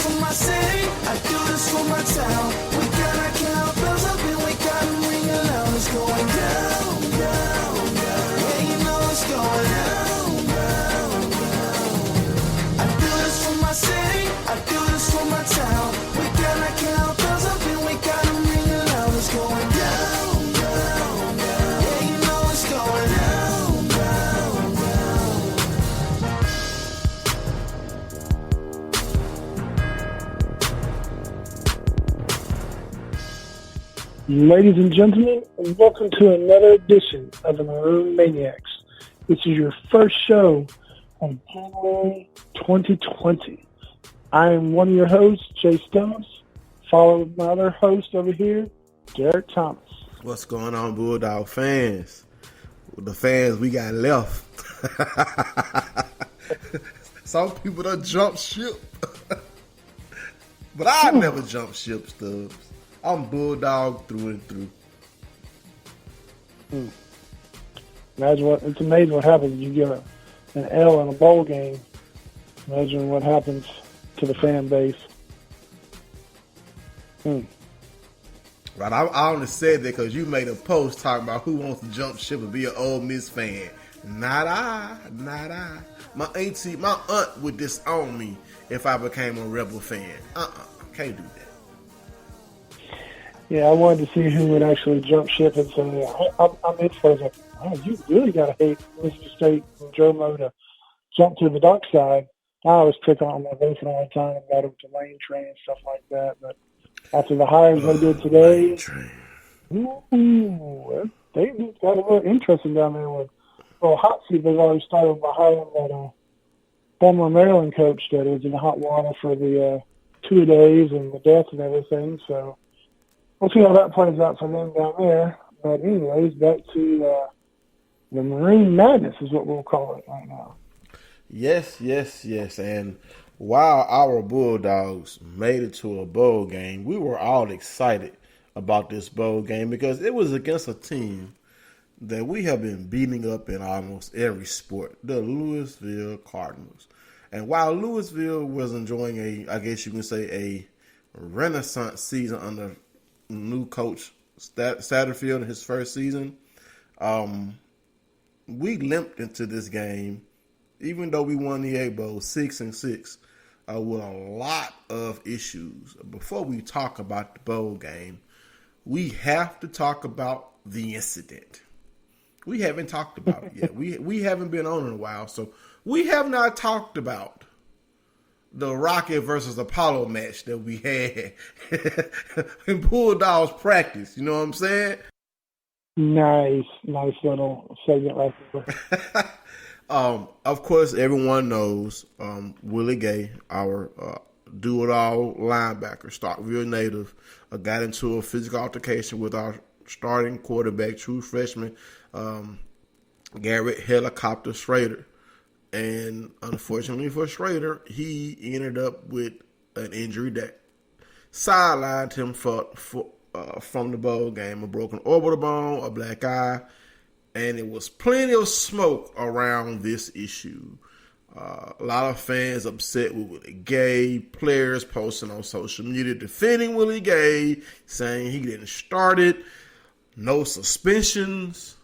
this for my city, I do this for my town. We gotta count those up and we gotta ring it loud. It's going down, down, down. Yeah, you know it's going down, down, down. I do this for my city, I do this for my town. We gotta count those up and we gotta ring it loud. It's going down, down, down. Yeah, you know it's going down, down, down. Ladies and gentlemen, welcome to another edition of the Maroon Maniacs. This is your first show on January 2020. I am one of your hosts, Jay Stones, followed with my other host over here, Garret Thomas. What's going on, Bulldog fans? The fans we got left. Some people done jumped ship. But I never jump ship, Stubbs. I'm Bulldog through and through. It's amazing what happens. You get an L in a bowl game. Imagine what happens to the fan base. Right, I only said that because you made a post talking about who wants to jump ship and be an Ole Miss fan. Not I. My aunt would disown me if I became a Rebel fan. Can't do that. Yeah, I wanted to see who would actually jump ship and say, I'm interested. Like, oh, you really got to hate Mississippi State and Joe Mo to jump to the dark side. I always pick on my boyfriend all the time about it with the lane train and stuff like that. But after the hires they did today, they got a little interesting down there with a little hot seat. They've already started by hiring that former Maryland coach that was in the hot water for the 2 days and the death and everything. So we'll see how that plays out for them down there. But anyways, back to the Marine Madness is what we'll call it right now. Yes. And while our Bulldogs made it to a bowl game, we were all excited about this bowl game because it was against a team that we have been beating up in almost every sport, the Louisville Cardinals. And while Louisville was enjoying a renaissance season under new coach Satterfield in his first season, we limped into this game, even though we won the Egg Bowl 6-6, with a lot of issues. Before we talk about the bowl game, we have to talk about the incident. We haven't talked about it yet. We haven't been on in a while, so we have not talked about the Rocket versus Apollo match that we had in Bulldogs practice. You know what I'm saying? Nice little segment right there. Of course, everyone knows Willie Gay, our do-it-all linebacker, Starkville native, got into a physical altercation with our starting quarterback, true freshman, Garret Helicopter Shrader. And unfortunately for Shrader, he ended up with an injury that sidelined him from the bowl game, a broken orbital bone, a black eye, and it was plenty of smoke around this issue. A lot of fans upset with Willie Gay, players posting on social media defending Willie Gay, saying he didn't start it, no suspensions.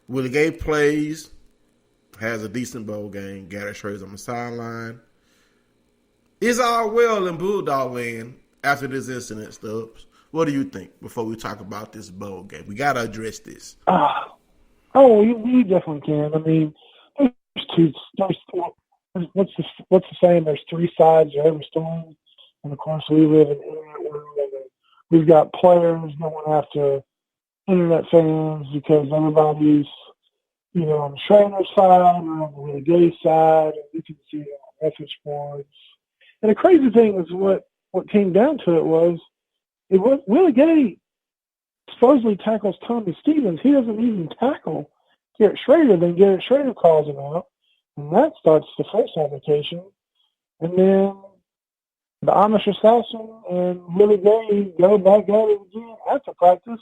Willie Gay plays, has a decent bowl game. Garret Shrader's on the sideline. Is all well in Bulldog land after this incident, Stubbs? What do you think before we talk about this bowl game? We got to address this. We definitely can. I mean, what's the saying? There's three sides to every story. And, of course, we live in the internet world. And we've got players going after internet fans because everybody's, on the Shrader side or on the Willie Gay side. And you can see it on message boards. And the crazy thing is what came down to it was Willie Gay supposedly tackles Tommy Stevens. He doesn't even tackle Garret Shrader. Then Garret Shrader calls him out, and that starts the first altercation. And then the Amish assassin and Willie Gay go back at it again after practice,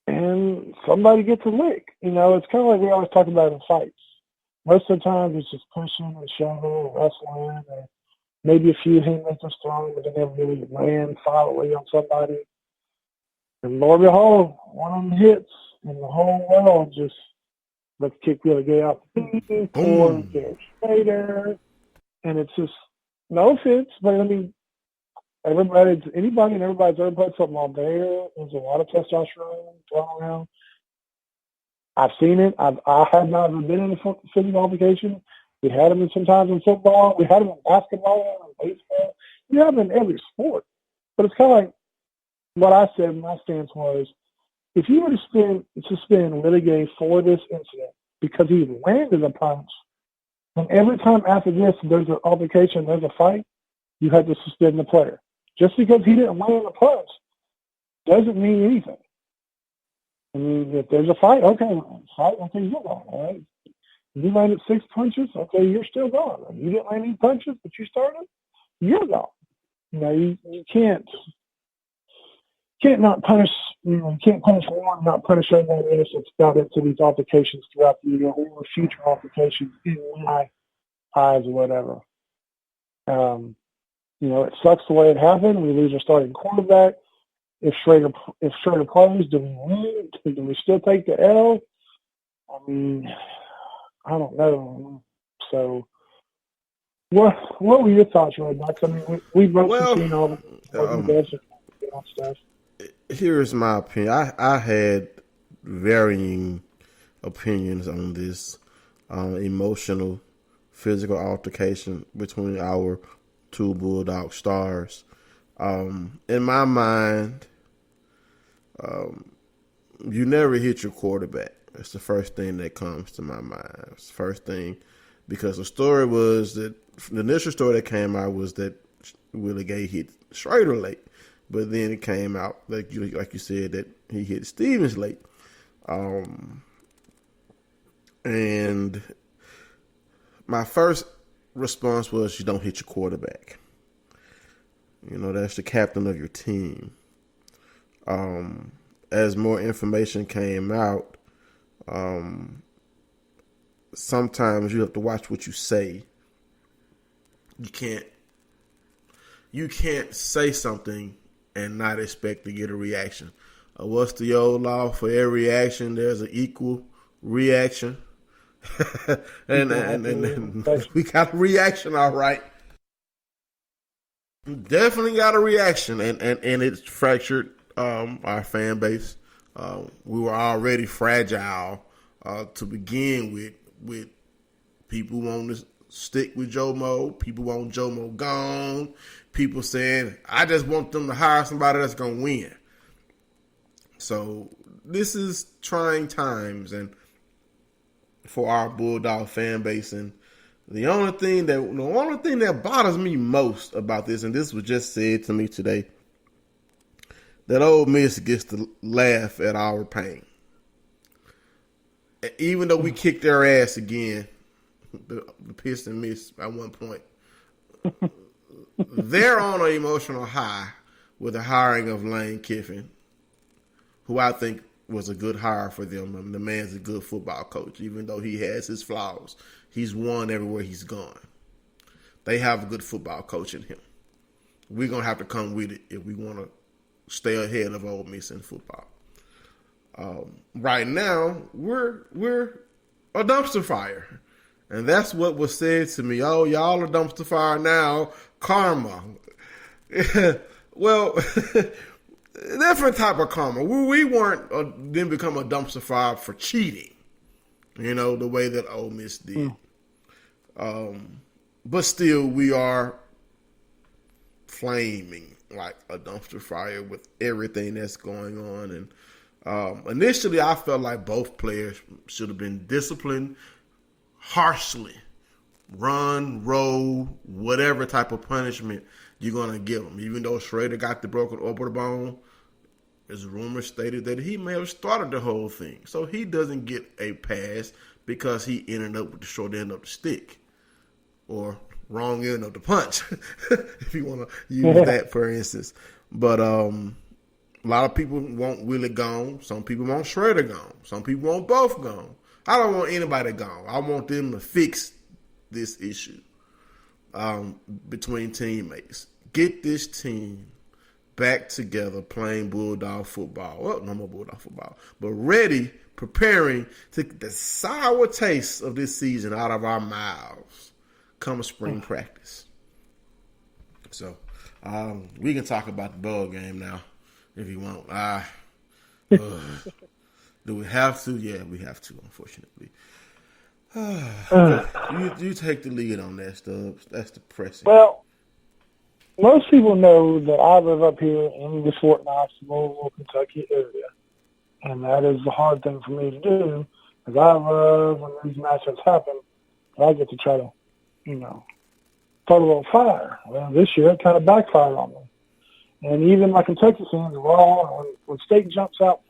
and somebody gets a lick. It's kind of like we always talk about in fights. Most of the time, it's just pushing and shoving and wrestling. maybe a few haymakers thrown, but they never really land solidly on somebody. And lo and behold, one of them hits, and the whole world just let's kick Willie Gay off the team for Garret Shrader. And it's just, no offense, but I mean, anybody and everybody's ever played football, there's a lot of testosterone thrown around. I've seen it. I have not ever been in a physical altercation. We had them sometimes in football. We had them in basketball and baseball. We have them in every sport. But it's kind of like what I said, my stance was, if you were to suspend Willie Gay for this incident because he landed a punch, and every time after this there's an altercation, there's a fight, you had to suspend the player. Just because he didn't land a punch doesn't mean anything. I mean, if there's a fight, okay, you're gone, all right? You landed 6 punches, okay, you're still gone. You didn't land any punches, but you started, you're gone. You know, you can't not punish, you can't punish one, not punish everyone else that's got into these altercations throughout the year or future altercations in my eyes or whatever. It sucks the way it happened. We lose our starting quarterback. If Shrader plays, do we win? Do we still take the L? I mean, I don't know. So, what were your thoughts, Red Bucks? I mean, we've both seen all the stuff. Here's my opinion. I had varying opinions on this emotional, physical altercation between our two Bulldog stars. In my mind, you never hit your quarterback. That's the first thing that comes to my mind. It's the first thing, because the story was that the initial story that came out was that Willie Gay hit Shrader late, but then it came out like you said that he hit Stevens late, and my first response was, you don't hit your quarterback. That's the captain of your team. As more information came out, sometimes you have to watch what you say. You can't say something and not expect to get a reaction. What's the old law? For every reaction, there's an equal reaction. and we got a reaction, all right. Definitely got a reaction, and it's fractured our fan base. We were already fragile to begin with people wanting to stick with Jomo, people want Jomo gone, people saying, I just want them to hire somebody that's going to win. So this is trying times and for our Bulldog fan base, and the only thing that bothers me most about this, and this was just said to me today, that Ole Miss gets to laugh at our pain. Even though we kicked their ass again, the piss and miss at one point, they're on an emotional high with the hiring of Lane Kiffin, who I think was a good hire for them. I mean, the man's a good football coach, even though he has his flaws. He's won everywhere he's gone. They have a good football coach in him. We're going to have to come with it if we want to stay ahead of Ole Miss in football. Right now, we're a dumpster fire. And that's what was said to me. Oh, y'all are dumpster fire now. Karma. Well, different type of karma. We weren't then become a dumpster fire for cheating, the way that Ole Miss did. But still, we are flaming like a dumpster fire with everything that's going on. And initially, I felt like both players should have been disciplined harshly. Run, roll, whatever type of punishment you're going to give them. Even though Shrader got the broken orbital bone, as rumors stated that he may have started the whole thing. So he doesn't get a pass because he ended up with the short end of the stick or wrong end of the punch, if you want to use that, for instance. But a lot of people want Willie gone. Some people want Shrader gone. Some people want both gone. I don't want anybody gone. I want them to fix this issue. between teammates. Get this team back together playing Bulldog football. Well, no more Bulldog football, but ready, preparing to get the sour taste of this season out of our mouths come spring practice. So we can talk about the bowl game now if you want. Do we have to? Yeah, we have to, unfortunately. You take the lead on that, Stubbs. That's depressing. Well, most people know that I live up here in the Fort Knox, Louisville, Kentucky area. And that is the hard thing for me to do, because I love when these matchups happen, but I get to try to, put a little fire. Well, this year it kind of backfired on me. And even my Kentucky fans are all, when State jumps out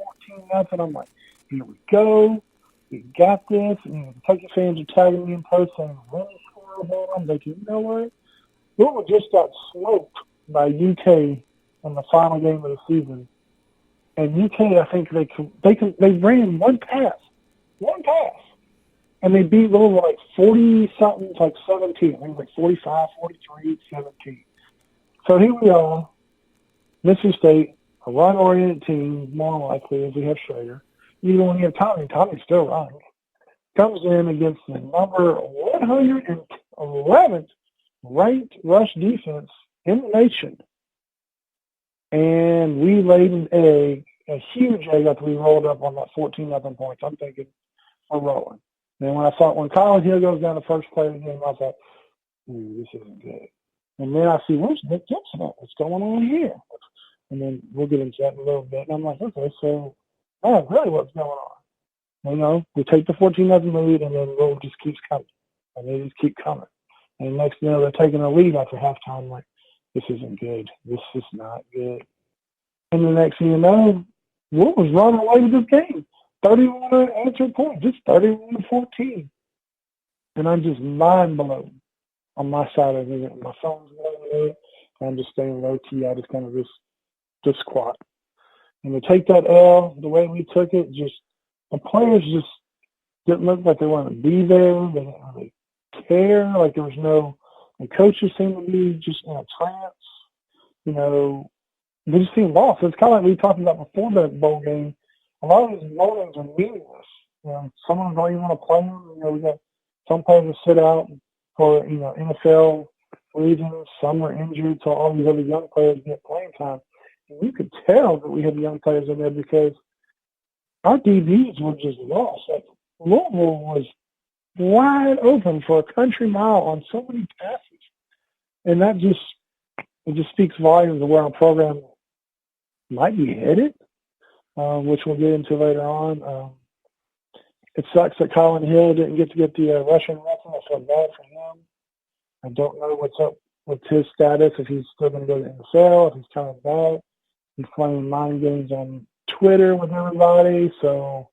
14-0, I'm like, here we go. We got this. And the Kentucky fans are tagging me in post saying, really score. I'm like, you know what? Louisville just got smoked by UK in the final game of the season. And UK, I think they ran one pass, and they beat Louisville like 40-something, like 17. I think like 45, 43, 17. So here we are, Mississippi State, a run-oriented team, more likely, as we have Shrader. Even when you have Tommy's still running. Comes in against the number 111th ranked rush defense in the nation. And we laid an egg, a huge egg after we rolled up on that 14-0 points. I'm thinking we're rolling. And when Kylin Hill goes down the first play of the game, I thought, this isn't good. And then I see, where's Nick Gibson at? What's going on here? And then we'll get into that in a little bit. And I'm like, okay, so really what's going on? We take the 14-0 lead, and then Will just keeps coming. And they just keep coming. And next thing they're taking a lead after halftime. I'm like, this isn't good. This is not good. And the next thing you know, Will was running away with this game. 31 unanswered points, just 31-14. And I'm just mind blown on my side of it. My phone's going up. I'm just staying low key. I just kind of just squat. And to take that L the way we took it, the players just didn't look like they wanted to be there. They didn't really care. Like there was the coaches seemed to be just in a trance. They just seemed lost. It's kind of like we talked about before the bowl game. A lot of these mornings are meaningless. Some of them don't even want to play them. We got some players that sit out for, NFL reasons. Some are injured, so all these other young players get playing time. And you could tell that we had young players in there because our DBs were just lost. Like, Louisville was wide open for a country mile on so many passes. And that just speaks volumes of where our program might be headed, which we'll get into later on. It sucks that Colin Hill didn't get the rushing record. I feel bad for him. I don't know what's up with his status, if he's still going to go to the NFL, if he's coming back. He's playing mind games on Twitter with everybody, so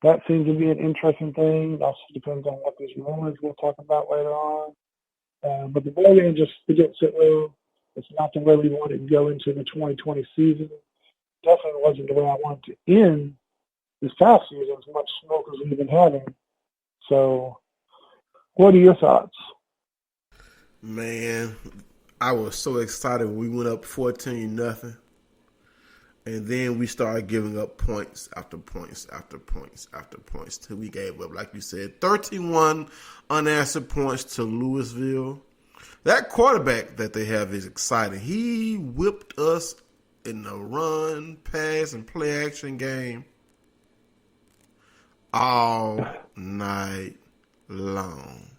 that seems to be an interesting thing. It also depends on what these rumors we'll talk about later on. But the bowl game didn't sit well. It's not the way we wanted to go into the 2020 season. Definitely wasn't the way I wanted to end this past season, as much smoke as we've been having. So, what are your thoughts? Man, I was so excited when we went up 14-0. And then we started giving up points after points after points after points till we gave up, like you said, 31 unanswered points to Louisville. That quarterback that they have is exciting. He whipped us in the run, pass, and play action game all night long.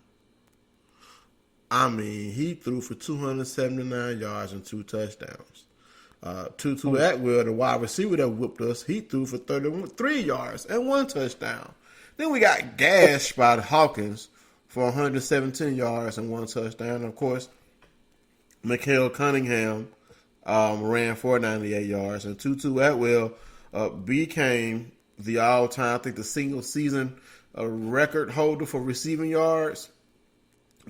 I mean, he threw for 279 yards and 2 touchdowns. Tutu Atwell, the wide receiver that whipped us, he threw for 33 yards and 1 touchdown. Then we got gashed by Hawkins for 117 yards and 1 touchdown. And of course, Mikael Cunningham ran for 98 yards. And Tutu Atwell became the all-time, I think, the single-season record holder for receiving yards,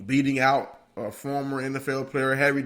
beating out a former NFL player, Harry